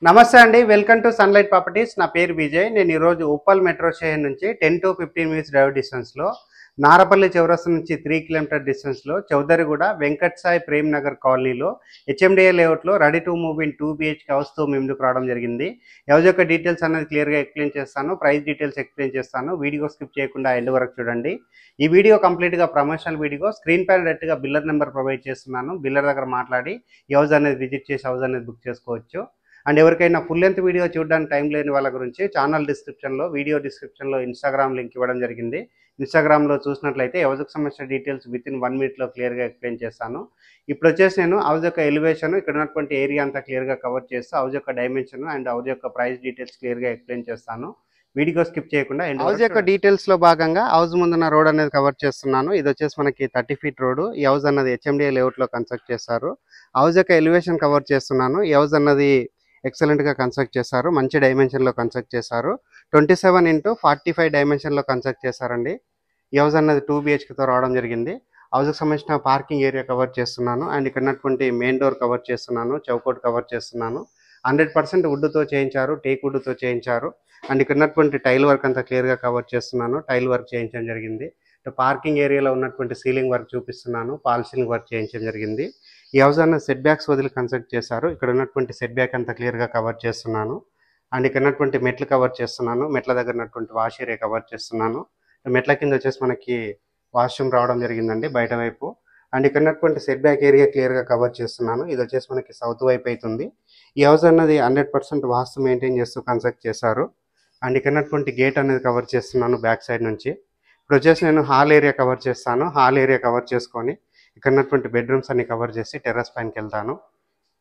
నమస్తే అండి. Welcome to sunlight properties. నా పేరు విజయ్. నేను ఈరోజు ఉప్పల్ మెట్రో స్టేషన్ నుంచి 10 to 15 మినిట్స్ డ్రైవ్ డిస్టెన్స్‌లో నారపల్లి చౌరస్తా నుంచి 3 కిలోమీటర్ డిస్టెన్స్‌లో చౌదరిగూడ వెంకట్ సాయి ప్రేమ్ నగర్ కాలనీలో హెచ్ఎండిఏ లేఅవుట్‌లో ready to move in 2 BHK హౌస్‌తో మీ ముందుకు రావడం జరిగింది. హౌస్ యొక్క డీటెయిల్స్ అనేది క్లియర్‌గా ఎక్స్‌ప్లెయిన్ చేస్తాను. ప్రైస్ డీటెయిల్స్ ఎక్స్‌ప్లెయిన్ చేస్తాను. వీడియో స్కిప్ చేయకుండా ఎండ్ వరకు చూడండి. ఈ వీడియో కంప్లీట్‌గా ప్రమోషనల్ వీడియో. స్క్రీన్ పైన డైరెక్ట్‌గా బిల్లర్ నెంబర్ ప్రొవైడ్ చేస్తున్నాను. బిల్లర్ దగ్గర మాట్లాడి ఈ హౌస్ అనేది విజిట్ చేసి హౌస్ అనేది బుక్ చేసుకోవచ్చు. అండ్ ఎవరికైనా ఫుల్ లెంత్ వీడియో చూడడానికి టైం లేని వాళ్ళ గురించి ఛానల్ డిస్క్రిప్షన్లో వీడియో డిస్క్రిప్షన్లో ఇన్స్టాగ్రామ్ లింక్ ఇవ్వడం జరిగింది. ఇన్స్టాగ్రామ్లో చూసినట్లయితే హౌస్కి సంబంధించిన డీటెయిల్స్ వితిన్ 1 మినిట్లో క్లియర్గా ఎక్స్ప్లెయిన్ చేస్తాను. ఇప్పుడు వచ్చేసి నేను హౌస్ యొక్క ఎలివేషన్, ఇక్కడ ఉన్నటువంటి ఏరియా అంతా క్లియర్గా కవర్ చేస్తూ హౌస్ యొక్క డైమెన్షన్ అండ్ హౌస్ యొక్క ప్రైస్ డీటెయిల్స్ క్లియర్గా ఎక్స్ప్లెయిన్ చేస్తాను. వీడియో స్కిప్ చేయకుండా హౌస్ యొక్క డీటెయిల్స్లో భాగంగా హౌస్ ముందున్న రోడ్ అనేది కవర్ చేస్తున్నాను. ఇది వచ్చేసి మనకి 30 ఫీట్ రోడ్. ఈ హౌస్ అన్నది హెచ్ఎండిఏ లేఅవుట్లో కన్స్ట్రక్ట్ చేస్తారు. హౌస్ యొక్క ఎలివేషన్ కవర్ చేస్తున్నాను. ఈ హౌస్ అన్నది ఎక్సలెంట్గా కన్స్ట్రక్ట్ చేశారు. మంచి డైమెన్షన్లో కన్స్ట్రక్ట్ చేశారు. 27x45 డైమెన్షన్లో కన్స్ట్రక్ట్ చేశారండి. ఈ హౌస్ అన్నది 2 BHKతో రావడం జరిగింది. హౌస్కి సంబంధించిన పార్కింగ్ ఏరియా కవర్ చేస్తున్నాను. అండ్ ఇక్కడ ఉన్నటువంటి మెయిన్ డోర్ కవర్ చేస్తున్నాను. చౌకోట్ కవర్ చేస్తున్నాను. 100% వుడ్తో చేయించారు, టేక్ వుడ్తో చేయించారు. అండ్ ఇక్కడ ఉన్నటువంటి టైల్ వర్క్ అంతా క్లియర్గా కవర్ చేస్తున్నాను. టైల్ వర్క్ చేయించడం జరిగింది. పార్కింగ్ ఏరియాలో ఉన్నటువంటి సీలింగ్ వర్క్ చూపిస్తున్నాను. పాల్ సీలింగ్ వర్క్ చేయించడం జరిగింది. ఈ హౌస్ అన్న సెట్ బ్యాక్స్ వదిలి కన్స్ట్రక్ట్ చేశారు. ఇక్కడ ఉన్నటువంటి సెట్ బ్యాక్ అంతా క్లియర్గా కవర్ చేస్తున్నాను. అండ్ ఇక్కడ ఉన్నటువంటి మెట్లు కవర్ చేస్తున్నాను. మెట్ల దగ్గర ఉన్నటువంటి వాష్ ఏరియా కవర్ చేస్తున్నాను. మెట్ల కింద వచ్చేసి మనకి వాష్రూమ్ రావడం జరిగిందండి బయట వైపు. అండ్ ఇక్కడ ఉన్నటువంటి సెట్ బ్యాక్ ఏరియా క్లియర్గా కవర్ చేస్తున్నాను. ఇది వచ్చేసి మనకి సౌత్ వైపు అవుతుంది. ఈ హౌస్ అన్నది 100% వాస్తు మెయింటైన్ చేస్తూ కన్స్ట్రక్ట్ చేశారు. అండ్ ఇక్కడ ఉన్నటువంటి గేట్ అనేది కవర్ చేస్తున్నాను బ్యాక్ సైడ్ నుంచి. ఇప్పుడు వచ్చేసి నేను హాల్ ఏరియా కవర్ చేస్తాను. హాల్ ఏరియా కవర్ చేసుకొని ఇక్కడ ఉన్నటువంటి బెడ్రూమ్స్ అన్ని కవర్ చేసి టెర్రస్ పైనకి వెళ్తాను.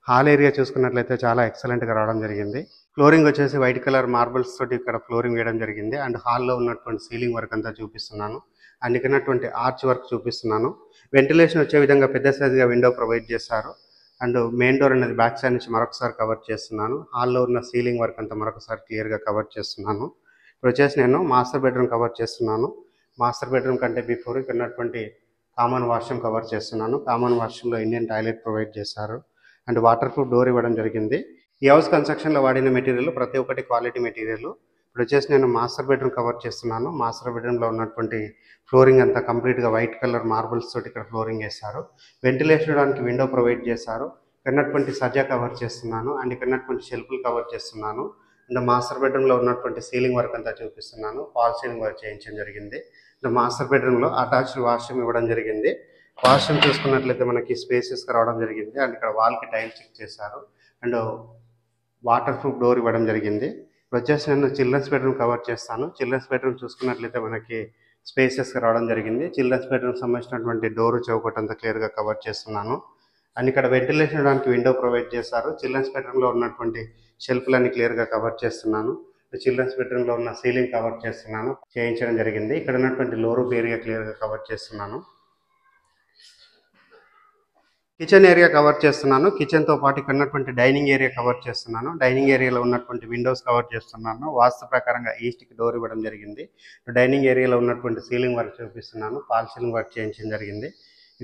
హాల్ ఏరియా చూసుకున్నట్లయితే చాలా ఎక్సలెంట్గా రావడం జరిగింది. ఫ్లోరింగ్ వచ్చేసి వైట్ కలర్ మార్బల్స్ తోటి ఇక్కడ ఫ్లోరింగ్ వేయడం జరిగింది. అండ్ హాల్లో ఉన్నటువంటి సీలింగ్ వర్క్ అంతా చూపిస్తున్నాను. అండ్ ఇక్కడ ఉన్నటువంటి ఆర్చ్ వర్క్ చూపిస్తున్నాను. వెంటిలేషన్ వచ్చే విధంగా పెద్ద సైజుగా విండో ప్రొవైడ్ చేశారు. అండ్ మెయిన్ డోర్ అనేది బ్యాక్ సైడ్ నుంచి మరొకసారి కవర్ చేస్తున్నాను. హాల్లో ఉన్న సీలింగ్ వర్క్ అంతా మరొకసారి క్లియర్గా కవర్ చేస్తున్నాను. ఇప్పుడు వచ్చేసి నేను మాస్టర్ బెడ్రూమ్ కవర్ చేస్తున్నాను. మాస్టర్ బెడ్రూమ్ కంటే బిఫోర్ ఇక్కడ ఉన్నటువంటి కామన్ వాష్రూమ్ కవర్ చేస్తున్నాను. కామన్ వాష్రూమ్లో ఇండియన్ టాయిలెట్ ప్రొవైడ్ చేశారు. అండ్ వాటర్ ప్రూఫ్ డోర్ ఇవ్వడం జరిగింది. ఈ హౌస్ కన్స్ట్రక్షన్లో వాడిన మెటీరియల్ ప్రతి ఒక్కటి క్వాలిటీ మెటీరియల్. ఇప్పుడు వచ్చేసి నేను మాస్టర్ బెడ్రూమ్ కవర్ చేస్తున్నాను. మాస్టర్ బెడ్రూమ్లో ఉన్నటువంటి ఫ్లోరింగ్ అంతా కంప్లీట్గా వైట్ కలర్ మార్బుల్స్ తోటి ఇక్కడ ఫ్లోరింగ్ వేశారు. వెంటిలేషన్ ఇవ్వడానికి విండో ప్రొవైడ్ చేశారు. ఇక్కడ ఉన్నటువంటి సజ్జా కవర్ చేస్తున్నాను. అండ్ ఇక్కడ ఉన్నటువంటి షెల్ఫ్లు కవర్ చేస్తున్నాను. అండ్ మాస్టర్ బెడ్రూమ్లో ఉన్నటువంటి సీలింగ్ వర్క్ అంతా చూపిస్తున్నాను. ఫాల్ సీలింగ్ వర్క్ చేయించడం జరిగింది. మాస్టర్ బెడ్రూమ్లో అటాచ్డ్ వాష్రూమ్ ఇవ్వడం జరిగింది. వాష్రూమ్ చూసుకున్నట్లయితే మనకి స్పేసెస్గా రావడం జరిగింది. అండ్ ఇక్కడ వాల్కి టైల్ చెక్ చేశారు. అండ్ వాటర్ ప్రూఫ్ డోర్ ఇవ్వడం జరిగింది. ఇప్పుడు వచ్చేసి నేను చిల్డ్రన్స్ బెడ్రూమ్ కవర్ చేస్తాను. చిల్డ్రన్స్ బెడ్రూమ్ చూసుకున్నట్లయితే మనకి స్పేసెస్గా రావడం జరిగింది. చిల్డ్రన్స్ బెడ్రూమ్ సంబంధించినటువంటి డోర్ చౌకట్ అంతా క్లియర్గా కవర్ చేస్తున్నాను. అండ్ ఇక్కడ వెంటిలేషన్ ఇవ్వడానికి విండో ప్రొవైడ్ చేశారు. చిల్డ్రన్స్ బెడ్రూమ్లో ఉన్నటువంటి షెల్ఫ్లన్నీ క్లియర్గా కవర్ చేస్తున్నాను. చిల్డ్రన్స్ బెడ్రూమ్లో ఉన్న సీలింగ్ కవర్ చేస్తున్నాను, చేయించడం జరిగింది. ఇక్కడ ఉన్నటువంటి లో రూఫ్ ఏరియా క్లియర్గా కవర్ చేస్తున్నాను. కిచెన్ ఏరియా కవర్ చేస్తున్నాను. కిచెన్తో పాటు ఇక్కడ ఉన్నటువంటి డైనింగ్ ఏరియా కవర్ చేస్తున్నాను. డైనింగ్ ఏరియాలో ఉన్నటువంటి విండోస్ కవర్ చేస్తున్నాను. వాస్తు ప్రకారంగా ఈస్ట్కి డోర్ ఇవ్వడం జరిగింది. డైనింగ్ ఏరియాలో ఉన్నటువంటి సీలింగ్ వర్క్ చూపిస్తున్నాను. పాల్ సీలింగ్ వర్క్ చేయించడం జరిగింది.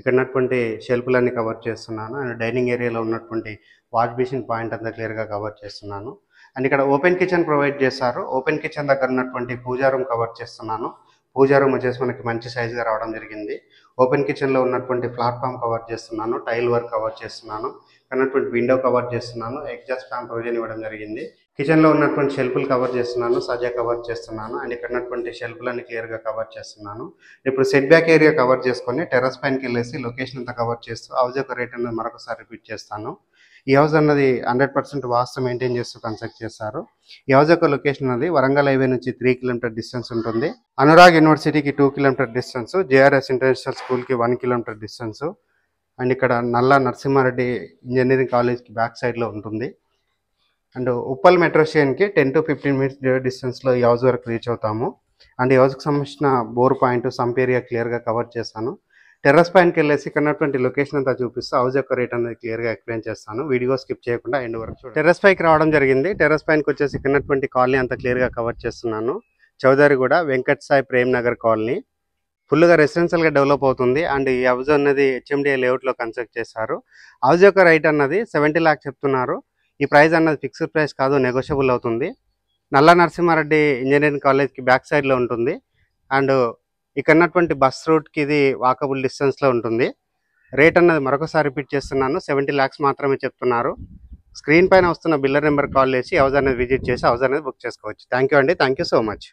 ఇక్కడ ఉన్నటువంటి షెల్ఫ్లన్నీ కవర్ చేస్తున్నాను. అండ్ డైనింగ్ ఏరియాలో ఉన్నటువంటి వాష్ బేసిన్ పాయింట్ అంతా క్లియర్గా కవర్ చేస్తున్నాను. అండ్ ఇక్కడ ఓపెన్ కిచెన్ ప్రొవైడ్ చేశారు. ఓపెన్ కిచెన్ దగ్గర ఉన్నటువంటి పూజా రూమ్ కవర్ చేస్తున్నాను. పూజా రూమ్ వచ్చేసి మనకి మంచి సైజుగా రావడం జరిగింది. ఓపెన్ కిచెన్లో ఉన్నటువంటి ప్లాట్ఫామ్ కవర్ చేస్తున్నాను. టైల్ వర్క్ కవర్ చేస్తున్నాను. ఉన్నటువంటి విండో కవర్ చేస్తున్నాను. ఎగ్జాస్ట్ ఫ్యాన్ ప్రొవిజన్ ఇవ్వడం జరిగింది. కిచెన్లో ఉన్నటువంటి షెల్ఫ్లు కవర్ చేస్తున్నాను. సజా కవర్ చేస్తున్నాను. అండ్ ఇక్కడ ఉన్నటువంటి షెల్ఫ్లన్నీ క్లియర్గా కవర్ చేస్తున్నాను. ఇప్పుడు సెట్ బ్యాక్ ఏరియా కవర్ చేసుకొని టెర్రస్ పైనకి వెళ్ళేసి లొకేషన్ అంతా కవర్ చేస్తూ హౌస్ యొక్క రేట్ అనేది మరొకసారి రిపీట్ చేస్తాను. ఈ హౌస్ అన్నది 100% వాస్తు మెయింటైన్ చేస్తూ కన్స్ట్రక్ట్ చేస్తారు. ఈ హౌస్ యొక్క లొకేషన్ అనేది వరంగల్ హైవే నుంచి 3 కిలోమీటర్ డిస్టెన్స్ ఉంటుంది. అనురాగ్ యూనివర్సిటీకి 2 కిలోమీటర్ డిస్టెన్స్, జేఆర్ఎస్ ఇంటర్నేషనల్ స్కూల్కి 1 కిలోమీటర్ డిస్టెన్స్. అండ్ ఇక్కడ నల్లా నరసింహారెడ్డి ఇంజనీరింగ్ కాలేజ్కి బ్యాక్ సైడ్లో ఉంటుంది. అండ్ ఉప్పల్ మెట్రో స్టేషన్కి 10 to 15 మినిట్స్ డిస్టెన్స్లో ఈ హౌస్ వరకు రీచ్ అవుతాము. అండ్ ఈ హౌస్కి సంబంధించిన బోర్ పాయింట్, సంప్ ఏరియా క్లియర్గా కవర్ చేస్తాను. టెర్రస్ పైనకి వెళ్ళేసి ఇక్కడ ఉన్నటువంటి లొకేషన్ అంతా చూపిస్తూ హౌస్ యొక్క రేట్ అనేది క్లియర్గా ఎక్స్ప్లెయిన్ చేస్తాను. వీడియో స్కిప్ చేయకుండా ఎండ్ వరకు చూడండి. టెర్రస్ పైకి రావడం జరిగింది. టెర్రస్ పైనకి వచ్చేసి ఇక్కడ ఉన్నటువంటి కాలనీ అంతా క్లియర్గా కవర్ చేస్తున్నాను. చౌదరిగూడ వెంకట్ సాయి ప్రేమ్ నగర్ కాలనీ ఫుల్గా రెసిడెన్షియల్గా డెవలప్ అవుతుంది. అండ్ ఈ హౌస్ అన్నది హెచ్ఎండిఏ లేఅవుట్లో కన్స్ట్రక్ట్ చేశారు. హౌస్ యొక్క రైట్ అన్నది 70 lakhs చెప్తున్నారు. ఈ ప్రైస్ అన్నది ఫిక్స్డ్ ప్రైస్ కాదు, నెగోషియబుల్ అవుతుంది. నల్ల నరసింహారెడ్డి ఇంజనీరింగ్ కాలేజ్కి బ్యాక్ సైడ్లో ఉంటుంది. అండ్ ఇక్కడ ఉన్నటువంటి బస్ రూట్కి ఇది వాకబుల్ డిస్టెన్స్లో ఉంటుంది. రేట్ అన్నది మరొకసారి రిపీట్ చేస్తున్నాను, 70 lakhs మాత్రమే చెప్తున్నారు. స్క్రీన్ పైన వస్తున్న బిల్లర్ నెంబర్ కాల్ చేసి హౌస్ అనేది విజిట్ చేసి హౌస్ అనేది బుక్ చేసుకోవచ్చు. థ్యాంక్ యూ అండి, థ్యాంక్ యూ సో మచ్.